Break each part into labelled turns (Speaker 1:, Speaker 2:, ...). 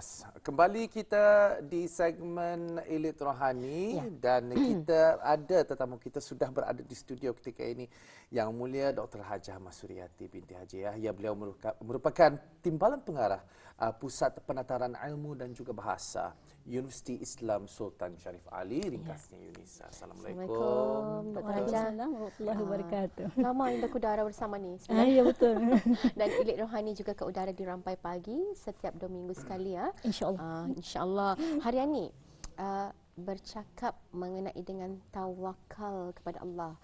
Speaker 1: Yes. Kembali kita di segmen Elit Rohani dan kita ada tetamu kita sudah berada di studio ketika ini Yang Mulia Dr. Hajah Ahmad Suryati binti Haji Yahya. Beliau merupakan Timbalan Pengarah Pusat Penataran Ilmu dan juga Bahasa Universiti Islam Sultan Syarif Ali, ringkasnya UNISA. Assalamualaikum.
Speaker 2: Waalaikumsalam warahmatullahi wabarakatuh.
Speaker 3: Lama anda ke udara bersama ni.
Speaker 2: Ya betul.
Speaker 3: Dan Elit Rohani juga ke udara di Rampai Pagi setiap 2 minggu sekali ya.
Speaker 2: InsyaAllah.
Speaker 3: InsyaAllah. Hari ini bercakap mengenai dengan tawakal kepada Allah.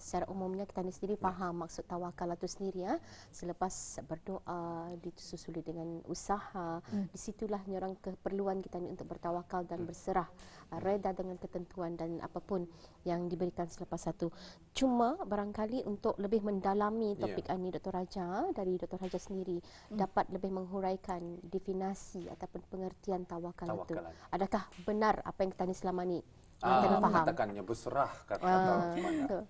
Speaker 3: Secara umumnya kita sendiri faham maksud tawakal itu sendiri ya. Selepas berdoa disusuli dengan usaha, disitulah orang keperluan kita ni untuk bertawakal dan berserah, reda dengan ketentuan dan apapun yang diberikan selepas satu. Cuma barangkali untuk lebih mendalami topik ini Dr. Raja, dari Dr. Raja sendiri dapat lebih menghuraikan definisi ataupun pengertian tawakal itu. Adakah benar apa yang kita ni selama ni kita faham?
Speaker 1: Katakannya berserah kata mana?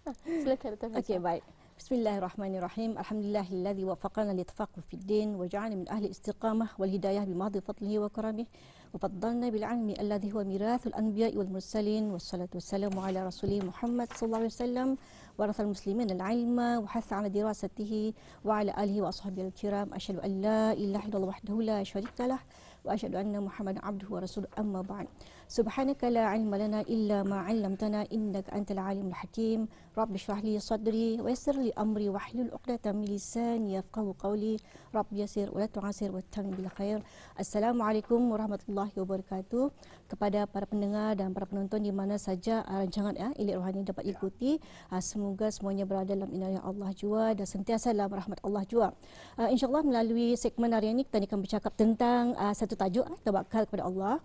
Speaker 3: Silakan Dr. Raja.
Speaker 2: Okey, baik. Bismillahirrahmanirrahim. Alhamdulillahilladzi waffaqana litafaqquh fid din wa ja'alna min ahli istiqamah wal hidayah bimadhi fadlihi wa karamih wa faddalna bil 'ilmi alladhi huwa mirathul anbiya'i wal mursalin wassalatu wassalamu ala rasulih Muhammad sallallahu alaihi wasallam wa rasul muslimin al 'ilma wa hasa 'ala dirasatihi wa ala alihi wa ashabihi al kiram. Asyhadu an la ilaha illallah wahdahu la syarika lah wa asyhadu anna Muhammadan 'abduhu wa rasuluhu amma ba'd. Subhanaka la 'ilma lana illa ma 'allamtana innaka antal 'alimul hakim. Rabbi shrah li sadri wa yassir li amri wahlul 'uqdatam min lisani yafqahu qawli. Rabbi yassir wa la tu'assir wattaqi bil khair. Assalamualaikum warahmatullahi wabarakatuh. Kepada para pendengar dan para penonton di mana saja rancangan Elit Rohani dapat ikuti, semoga semuanya berada dalam inayah Allah jua dan sentiasa dalam rahmat Allah jua. InsyaAllah melalui segmen hari ini kita akan bercakap tentang satu tajuk, tawakal kepada Allah.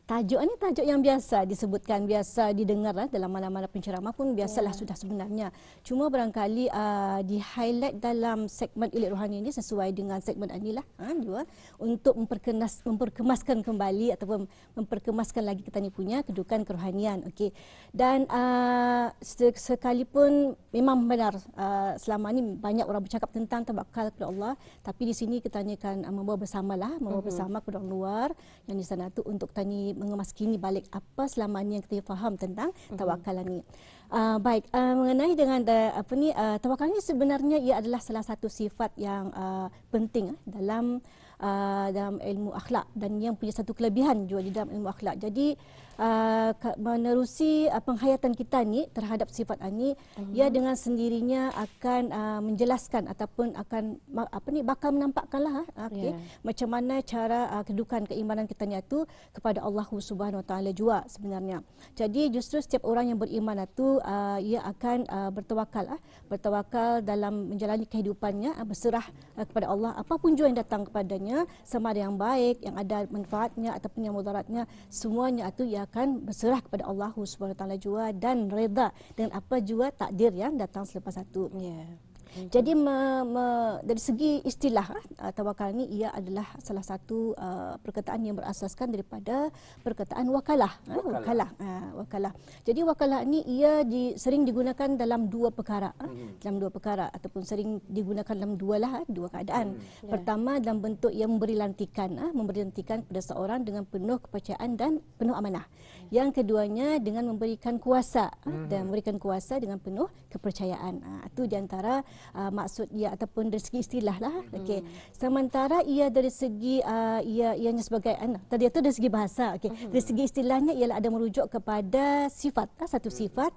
Speaker 2: Tajuk ni tajuk yang biasa disebutkan, biasa didengar dalam mana-mana penceramah pun biasalah sudah sebenarnya. Cuma barangkali di-highlight dalam segmen Elit Rohani ini sesuai dengan segmen inilah juga untuk memperkemaskan kembali ataupun memperkemaskan lagi kita ni punya kedudukan kerohanian. Okey. Dan sekalipun memang benar selama ni banyak orang bercakap tentang tawakal kepada Allah, tapi di sini kita akan membawa bersamalah, membawa bersama kepada orang luar yang di sana tu untuk tani mengemaskini balik apa selama ni yang kita faham tentang tawakal ni. Baik, mengenai dengan tawakal ni sebenarnya ia adalah salah satu sifat yang penting dalam ilmu akhlak dan yang punya satu kelebihan juga di dalam ilmu akhlak. Jadi menerusi penghayatan kita ni terhadap sifat ini, ia dengan sendirinya akan menjelaskan ataupun akan bakal menampakkanlah macam mana cara kedudukan keimanan kita ni itu kepada Allah Subhanahu Wa Taala juga sebenarnya. Jadi justru setiap orang yang beriman itu ia akan bertawakal dalam menjalani kehidupannya, berserah kepada Allah apapun jua yang datang kepadanya, sama ada yang baik, yang ada manfaatnya ataupun yang mudaratnya, semuanya itu ia akan berserah kepada Allah Subhanahu Wa Taala jua dan reda dengan apa jua takdir yang datang selepas itu. Jadi dari segi istilah tawakal ni ia adalah salah satu perkataan yang berasaskan daripada perkataan wakalah. Wakalah. Jadi wakalah ni ia sering digunakan dalam dua perkara, dalam dua perkara ataupun sering digunakan dalam dua keadaan. Pertama dalam bentuk yang memberi lantikan kepada seorang dengan penuh kepercayaan dan penuh amanah. Yang keduanya dengan memberikan kuasa dan memberikan kuasa dengan penuh kepercayaan. Itu di antara maksud ia ataupun dari segi istilah lah. Okey. Sementara ia dari segi ianya sebagai tadi itu dari segi bahasa. Okey. Dari segi istilahnya ialah ada merujuk kepada sifat, satu sifat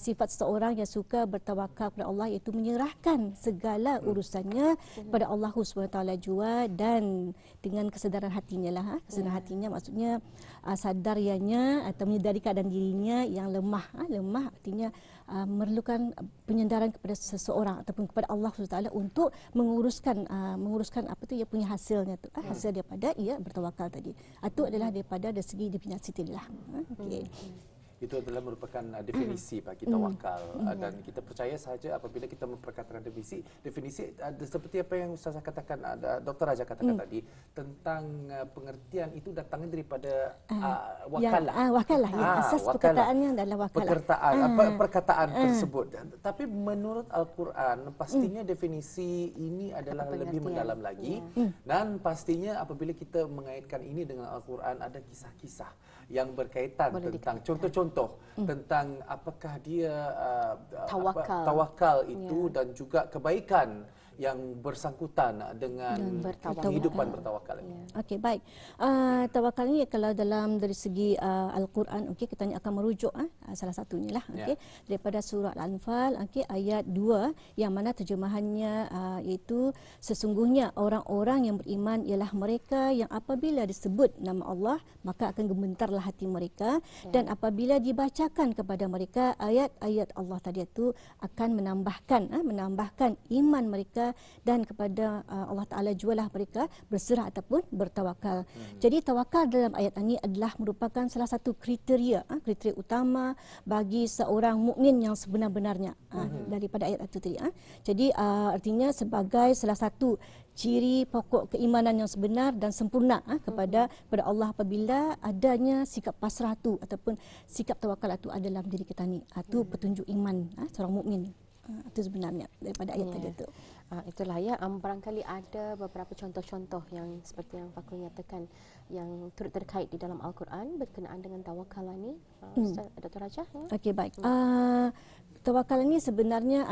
Speaker 2: seseorang yang suka bertawakal kepada Allah, iaitu menyerahkan segala urusannya kepada Allah Subhanahu Wa Taala jua dan dengan kesedaran hatinya lah. Kesedaran hatinya maksudnya sadar ianya atau menyedari keadaan dirinya yang lemah. Lemah artinya memerlukan penyandaran kepada seseorang ataupun kepada Allah SWT untuk menguruskan apa tu ia punya hasilnya tu, hasil daripada ia bertawakal tadi. Itu adalah daripada dari segi definisi itulah. Okey.
Speaker 1: Itu adalah merupakan definisi bagi tawakal. Dan kita percaya saja apabila kita memperkatakan definisi seperti apa yang Ustazah katakan, Dr. Raja katakan tadi, tentang pengertian itu datangnya daripada wakalah.
Speaker 2: Wakalah. Ya, asas perkataannya adalah wakalah.
Speaker 1: Perkataan tersebut. Tapi menurut Al-Quran, pastinya definisi ini adalah lebih mendalam lagi. Dan pastinya apabila kita mengaitkan ini dengan Al-Quran, ada kisah-kisah yang berkaitan tentang contoh-contoh tentang apakah dia tawakal itu dan juga kebaikan yang bersangkutan dengan kehidupan bertawakal ini.
Speaker 2: Okey, baik. Tawakal ni kalau dalam dari segi Al-Quran, okey, kita ni akan merujuk salah satunya lah, okey, daripada surah Al-Anfal, okey, ayat 2 yang mana terjemahannya iaitu sesungguhnya orang-orang yang beriman ialah mereka yang apabila disebut nama Allah maka akan gemetarlah hati mereka dan apabila dibacakan kepada mereka ayat-ayat Allah tadi itu akan menambahkan iman mereka dan kepada Allah Ta'ala jualah mereka berserah ataupun bertawakal. Jadi tawakal dalam ayat ini adalah merupakan salah satu kriteria utama bagi seorang mukmin yang sebenar-benarnya daripada ayat itu tadi. Jadi artinya sebagai salah satu ciri pokok keimanan yang sebenar dan sempurna kepada Allah apabila adanya sikap pasrah tu ataupun sikap tawakal itu ada dalam diri kita ni. Itu petunjuk iman seorang mukmin. Itu sebenarnya daripada ayat tadi itu.
Speaker 3: Itulah ya, barangkali ada beberapa contoh-contoh yang seperti yang Fakul nyatakan yang turut terkait di dalam Al-Quran berkenaan dengan tawakal ni, Dr. Raja.
Speaker 2: Okey, baik. Tawakal ini sebenarnya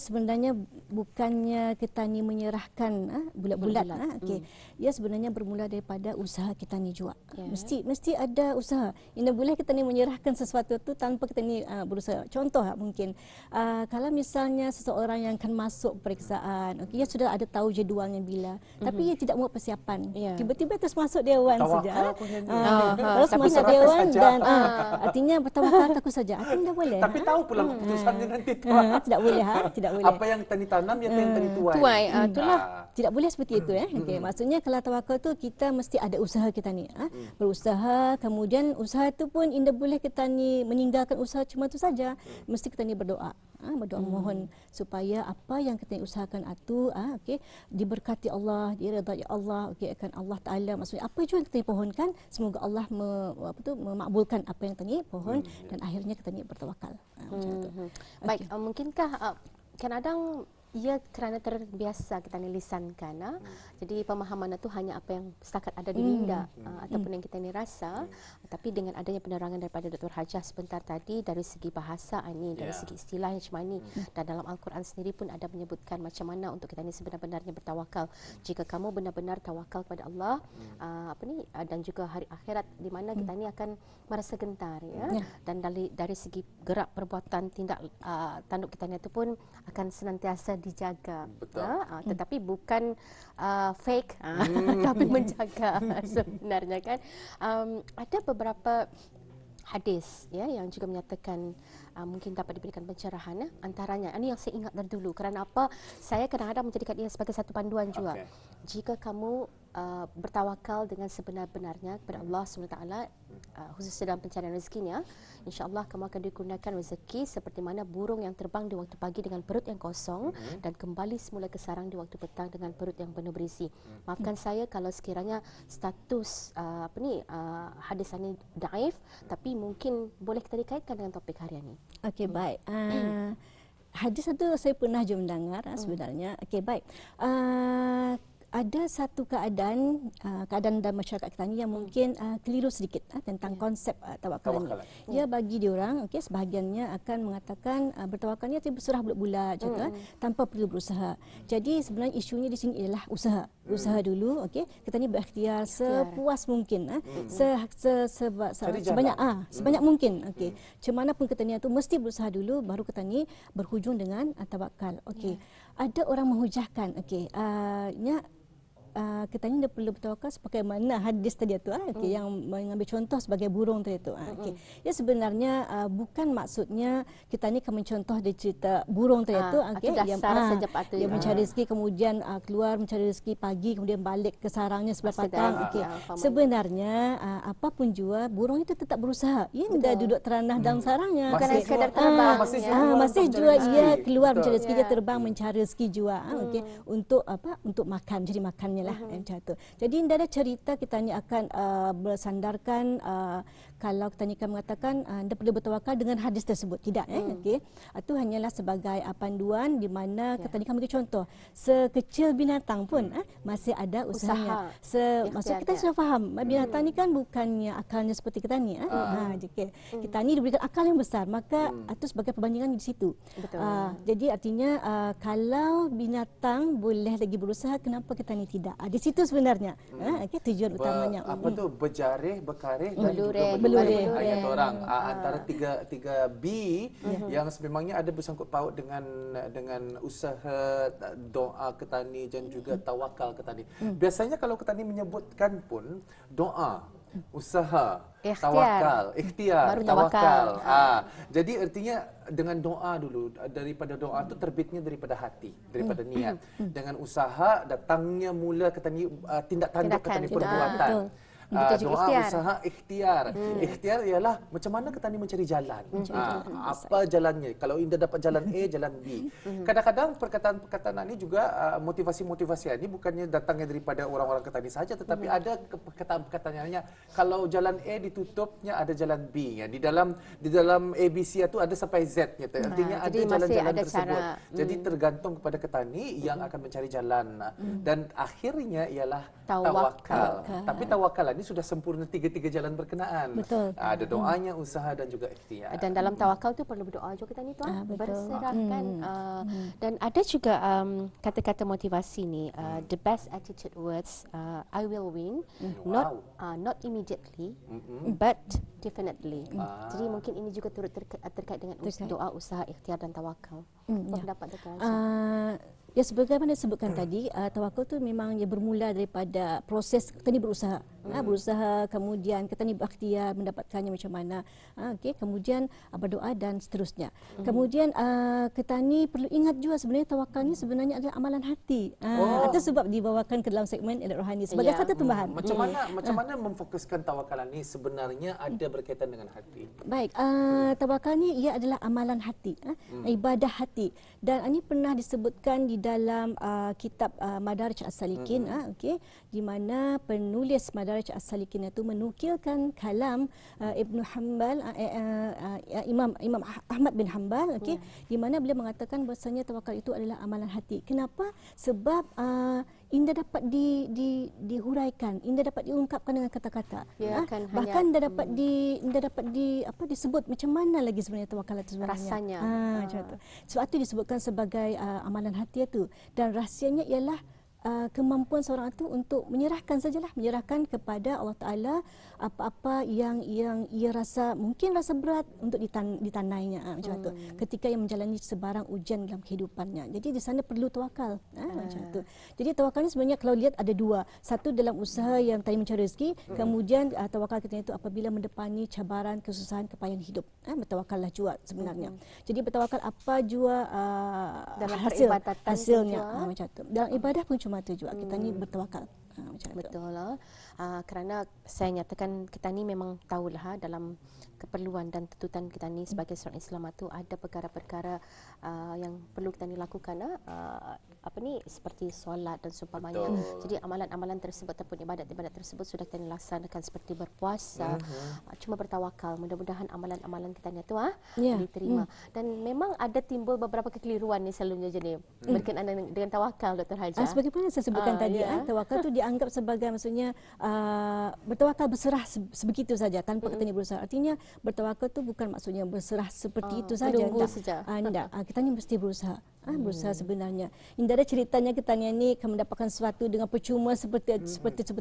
Speaker 2: sebenarnya bukannya kita ni menyerahkan bulat-bulat. Okey. Ia sebenarnya bermula daripada usaha kita ni juga. Mesti ada usaha. Ini boleh kita ni menyerahkan sesuatu tu tanpa kita ni berusaha. Contoh mungkin kalau misalnya seseorang yang akan masuk periksaan, okey, ia sudah ada tahu jadualnya bila, tapi ia tidak buat persiapan. Tiba-tiba terus masuk dewan saja. Terus masuk dewan dan artinya bertawakal takut saja. Artinya dah boleh.
Speaker 1: Tapi tahu pula keputusannya nanti tuan.
Speaker 2: Tidak boleh tidak boleh.
Speaker 1: Apa yang tani tanam yang tani tuai.
Speaker 3: Itulah.
Speaker 2: Tidak boleh seperti itu Okey, maksudnya kalau tawakal tu kita mesti ada usaha kita ni. Berusaha, kemudian usaha itu pun tidak boleh kita ni meninggalkan usaha cuma itu saja. Mesti kita ni berdoa. Berdoa mohon supaya apa yang kita usahakan itu okey, diberkati Allah, diredai Allah, okey, akan Allah Taala. Maksudnya apa juga yang kita pohonkan, semoga Allah memakbulkan apa yang kita pohon dan akhirnya kita ni bertawakal. Macam itu.
Speaker 3: Baik, mungkinkah kadang-kadang ia kerana terbiasa kita ni lisankan, jadi pemahaman itu hanya apa yang setakat ada di minda ataupun yang kita ni rasa, tapi dengan adanya penerangan daripada Dr. Hajah sebentar tadi dari segi bahasa ini, dari segi istilah macam ni, dan dalam Al-Quran sendiri pun ada menyebutkan macam mana untuk kita ni sebenar-benarnya bertawakal. Jika kamu benar-benar tawakal kepada Allah, dan juga hari akhirat di mana kita ni akan merasa gentar dan dari segi gerak perbuatan tindak tanduk kita ni itu pun akan senantiasa dijaga. Tetapi bukan fake tapi menjaga sebenarnya kan. Ada beberapa hadis yang juga menyatakan mungkin dapat diberikan pencerahan antaranya ini yang saya ingat dari dulu, kerana apa saya kadang-kadang menjadikan ia sebagai satu panduan juga. Jika kamu bertawakal dengan sebenar-benarnya kepada Allah SWT, khususnya dalam pencarian rezekinya, insya-Allah kamu akan digunakan rezeki seperti mana burung yang terbang di waktu pagi dengan perut yang kosong dan kembali semula ke sarang di waktu petang dengan perut yang penuh berisi. Maafkan saya kalau sekiranya status hadis ini daif, tapi mungkin boleh kita dikaitkan dengan topik hari ini.
Speaker 2: Okey, baik. Hadis itu saya pernah je mendengar sebenarnya. Okey, baik. Ada satu keadaan dalam masyarakat kita ni yang mungkin keliru sedikit tentang konsep tawakal ni. Ya, bagi diorang, okey, sebahagiannya akan mengatakan bertawakalnya itu berserah bulat-bulat juga tanpa perlu berusaha. Jadi sebenarnya isunya di sini ialah usaha. Usaha dulu, okey. Kita ni berikhtiar sepuas mungkin, sebanyak mungkin, okey. Macam mana pun kita ni tu mesti berusaha dulu baru kita ni berhujung dengan tawakal. Okey. Ada orang menghujahkan, okey, kita ni dia perlu bertawakal sebagaimana hadis tadi tu yang mengambil contoh sebagai burung tadi tu. Ya sebenarnya bukan maksudnya kita ni akan mencontoh dia cerita burung tadi tu yang dia mencari rezeki kemudian keluar mencari rezeki pagi kemudian balik ke sarangnya sebelah petang. Sebenarnya apapun jua burung itu tetap berusaha. Ia tidak duduk teranah dalam sarangnya.
Speaker 3: Bukan sekadar terbang.
Speaker 2: Masih jua ia keluar mencari rezeki, dia terbang mencari rezeki jua. Untuk apa? Untuk makan, jadi makannya lah macam tu. Jadi tidak ada cerita kita ni akan bersandarkan kalau kita ni akan mengatakan anda perlu bertawakal dengan hadis tersebut. Tidak. Itu hanyalah sebagai panduan di mana kita ni akan bagi contoh. Sekecil binatang pun masih ada usahanya. Maksud kita sudah faham binatang ni kan bukannya akalnya seperti kita ni. Kita ni diberikan akal yang besar, maka itu sebagai perbandingan di situ. Jadi artinya kalau binatang boleh lagi berusaha, kenapa kita ni tidak? Di situ sebenarnya tujuan utamanya.
Speaker 1: Apa tu berjarih, berkarih dan juga
Speaker 2: belurih.
Speaker 1: Ayat orang antara tiga B yang sememangnya ada bersangkut paut dengan usaha doa ketani dan juga tawakal ketani. Biasanya kalau ketani menyebutkan pun doa, usaha, tawakal, ikhtiar, tawakal. Jadi artinya dengan doa dulu, daripada doa itu terbitnya daripada hati, daripada niat. Dengan usaha datangnya mula ketani tindak tanduk ketani perbuatan. Doa, usaha, ikhtiar. Ikhtiar ialah macam mana kita ni mencari jalan. Apa jalannya? Kalau Indah dapat jalan A, jalan B. Kadang-kadang perkataan-perkataan ini juga motivasi-motivasi ini bukannya datangnya daripada orang-orang Ketani saja, tetapi ada perkataan-perkataannya. Kalau jalan A ditutupnya ada jalan B. Di dalam ABC itu ada sampai Z-nya. Artinya ada jalan-jalan tersebut. Jadi tergantung kepada Ketani yang akan mencari jalan. Dan akhirnya ialah tawakal. Tapi tawakal ini sudah sempurna tiga-tiga jalan berkenaan.
Speaker 2: Betul.
Speaker 1: Ada doanya, usaha dan juga ikhtiar.
Speaker 3: Dan dalam tawakal tu perlu berdoa juga kita ni tuan. Berserahkan. Dan ada juga kata-kata motivasi ni. The best attitude words, I will win. Not immediately, but definitely. Jadi mungkin ini juga turut terkait dengan doa, usaha, ikhtiar dan tawakal. Apa pendapat Dr. Haji?
Speaker 2: Ya sebagaimana disebutkan tadi, tawakal tu memang bermula daripada proses kita ni berusaha. Berusaha, kemudian kita ni berikhtiar mendapatkannya macam mana. Kemudian berdoa dan seterusnya. Kemudian kita ni perlu ingat juga sebenarnya tawakal ni sebenarnya adalah amalan hati. Itu sebab dibawakan ke dalam segmen Edat Rohani sebagai satu tambahan.
Speaker 1: Macam mana memfokuskan tawakal ni sebenarnya ada berkaitan dengan hati?
Speaker 2: Baik, tawakal ni ia adalah amalan hati, ibadah hati. Dan ini pernah disebutkan di dalam kitab Madarij As-Salikin, di mana penulis Madarij As-Salikin itu menukilkan kalam Ibnu Hanbal, Imam Ahmad bin Hanbal, di mana beliau mengatakan bahasanya tawakal itu adalah amalan hati. Kenapa? Sebab indah dapat dihuraikan, indah dapat diungkapkan dengan kata-kata. Bahkan indah dapat disebut macam mana lagi sebenarnya tawakal itu sebenarnya.
Speaker 3: Rasanya.
Speaker 2: Macam tu. Sebab itu disebutkan sebagai amalan hati itu, dan rahsianya ialah kemampuan seorang itu untuk menyerahkan sajalah, menyerahkan kepada Allah Taala apa-apa yang ia rasa mungkin rasa berat untuk ditanainya macam tu. Ketika ia menjalani sebarang ujian dalam kehidupannya. Jadi di sana perlu tawakal macam tu. Jadi tawakal ni sebenarnya kalau lihat ada dua. Satu dalam usaha yang tadi mencari rezeki, kemudian tawakal kita itu apabila mendepani cabaran, kesusahan, kepayahan hidup. Bertawakallah juga sebenarnya. Jadi bertawakal apa jua
Speaker 3: dalam
Speaker 2: hasilnya macam tu. Dalam ibadah pun cuma itu juga kita ni bertawakal.
Speaker 3: Betul lah. Kerana saya nyatakan kita ni memang tahulah dalam keperluan dan tuntutan kita ni sebagai seorang Islam itu ada perkara-perkara yang perlu kita ni lakukan seperti solat dan seumpamanya. Jadi amalan-amalan tersebut ataupun ibadat-ibadat tersebut sudah kita ni laksanakan seperti berpuasa, cuma bertawakal. Mudah-mudahan amalan-amalan kita ni tu diterima. Dan memang ada timbul beberapa kekeliruan ni selalunya jadi berkenaan dengan tawakal Dr. Hajah.
Speaker 2: Sebagaimana saya sebutkan tadi, tawakal tu dianggap sebagai maksudnya bertawakal berserah sebegitu saja tanpa kata ni berusaha. Artinya bertawakal tu bukan maksudnya berserah seperti itu saja.
Speaker 3: Menunggu saja.
Speaker 2: Tidak. Kita ni mesti berusaha. Berusaha sebenarnya. Tidak ada ceritanya kita ni akan mendapatkan sesuatu dengan percuma seperti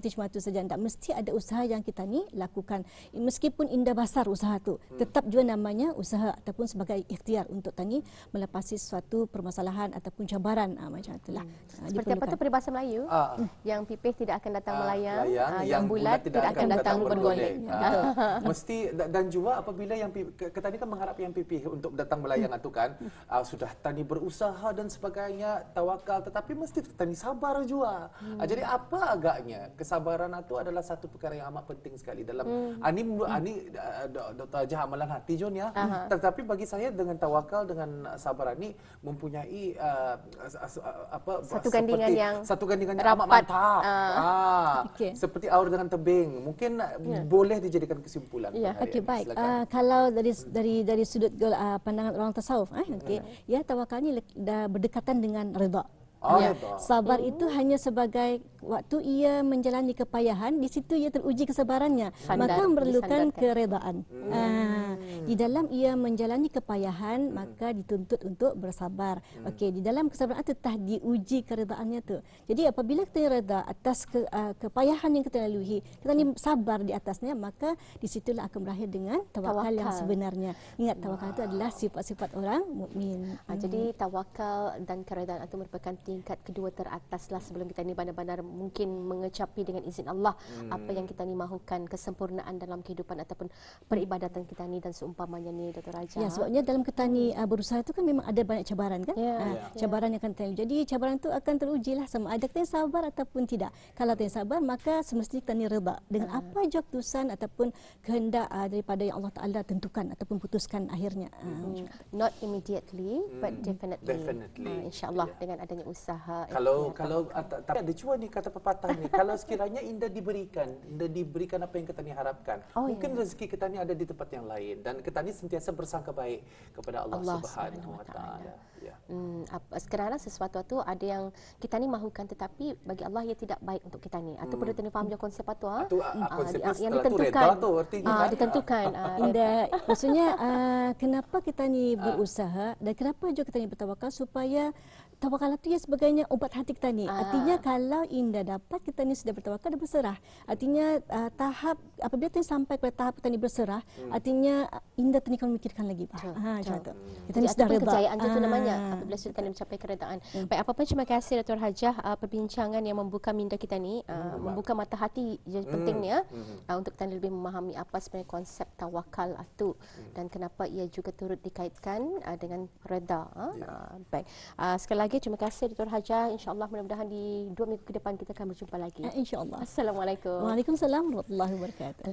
Speaker 2: semua itu saja. Tidak, mesti ada usaha yang kita ni lakukan. Meskipun indah besar usaha tu, tetap juga namanya usaha ataupun sebagai ikhtiar untuk tani melepasi suatu permasalahan ataupun cabaran macam itulah.
Speaker 3: Seperti apa tu peribahasa Melayu? Yang pipih tidak akan datang melayang, yang bulat tidak akan datang bergolek.
Speaker 1: Mesti dan juga apabila yang kita ni kan mengharap yang pipih untuk datang melayang itu kan sudah tani berusaha dan sebagainya, tawakal, tetapi mesti tani sabar juga. Jadi apa agaknya kesabaran itu adalah satu perkara yang amat penting sekali dalam ani Dr. Hajah amalan hati Jun ya. Tetapi bagi saya dengan tawakal dengan sabar ini mempunyai
Speaker 3: satu gandingan yang
Speaker 1: amat mantap. Seperti aur dengan tebing. Mungkin boleh dijadikan kesimpulan.
Speaker 2: Okey, baik. Kalau dari sudut pandangan orang tasawuf, ya tawakal ni dah berdekatan dengan redha. Sabar itu hanya sebagai waktu ia menjalani kepayahan, di situ ia teruji kesabarannya, maka memerlukan keredaan. Di dalam ia menjalani kepayahan, maka dituntut untuk bersabar. Okey, di dalam kesabaran itu telah diuji keredaannya tu. Jadi apabila kita reda atas kepayahan yang kita lalui, kita ni sabar di atasnya, maka di situlah akan berakhir dengan tawakal yang sebenarnya. Ingat, tawakal itu adalah sifat-sifat orang mukmin.
Speaker 3: Jadi tawakal dan keredaan itu merupakan tingkat kedua terataslah sebelum kita ni benar-benar mungkin mengecapi dengan izin Allah apa yang kita ni mahukan, kesempurnaan dalam kehidupan ataupun peribadatan kita ni dan seumpamanya ni, Dr. Hajah.
Speaker 2: Ya, sebabnya dalam kita ni berusaha itu kan memang ada banyak cabaran kan? Cabaran yang akan terjadi. Jadi cabaran itu akan teruji lah sama ada kita sabar ataupun tidak. Kalau kita sabar, maka semestinya kita ni reda dengan apa je keputusan ataupun kehendak daripada yang Allah Taala tentukan ataupun putuskan akhirnya.
Speaker 3: Not immediately, but definitely. InsyaAllah dengan adanya usaha.
Speaker 1: Kalau tapi ada cuma ni kata pepatah ni, kalau sekiranya indah diberikan apa yang kita ni harapkan, mungkin rezeki kita ni ada di tempat yang lain dan kita ni sentiasa bersangka baik kepada Allah Subhanahu Wa Taala.
Speaker 3: Sekarang sesuatu tu ada yang kita ni mahukan tetapi bagi Allah ia tidak baik untuk kita ni. Atau perlu tadi faham je konsep tu yang ditentukan. Ditentukan.
Speaker 2: Maksudnya kenapa kita ni berusaha dan kenapa juga kita ni bertawakal supaya tawakal itu ya sebagainya obat hati kita ni. Artinya kalau indah dapat kita ni sudah bertawakal dan berserah. Artinya tahap apabila kita sampai pada tahap kita ni berserah, artinya indah tu ni akan memikirkan lagi. Macam tu. Kita ni sudah reda.
Speaker 3: Kejayaan itu namanya apabila sudah mencapai keredaan. Baik, apa pun terima kasih Dr. Hajah perbincangan yang membuka minda kita ni, membuka mata hati yang pentingnya untuk kita lebih memahami apa sebenarnya konsep tawakal itu dan kenapa ia juga turut dikaitkan dengan reda. Baik. Sekali lagi terima kasih Dr. Hajah. InsyaAllah mudah-mudahan di 2 minggu ke depan kita akan berjumpa lagi.
Speaker 2: InsyaAllah.
Speaker 3: Assalamualaikum.
Speaker 2: Waalaikumsalam warahmatullahi wabarakatuh.